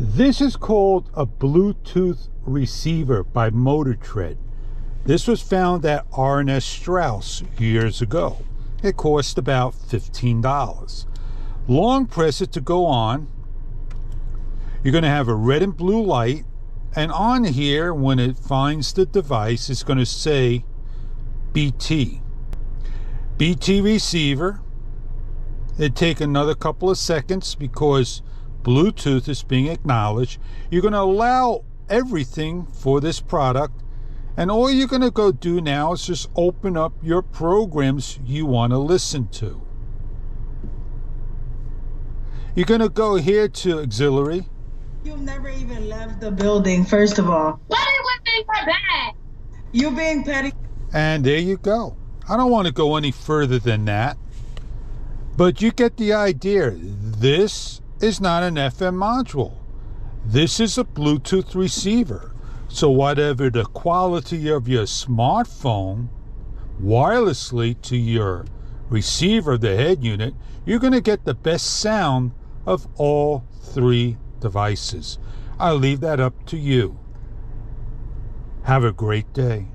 This is called a Bluetooth receiver by Motor Trend. This was found at R&S Strauss years ago. It cost about $15. Long press it to go on. You're going to have a red and blue light, and on here, when it finds the device, it's going to say BT. BT receiver. It'd take another couple of seconds because Bluetooth is being acknowledged. You're going to allow everything for this product, and all you're going to go do now is just open up your programs you want to listen to. You're going to go here to auxiliary. You've never even left the building, first of all. What is with my bag? You being petty. And there you go. I don't want to go any further than that, but you get the idea. This is not an FM module. This is a Bluetooth receiver. So whatever the quality of your smartphone wirelessly to your receiver, the head unit, you're going to get the best sound of all three devices. I'll leave that up to you. Have a great day.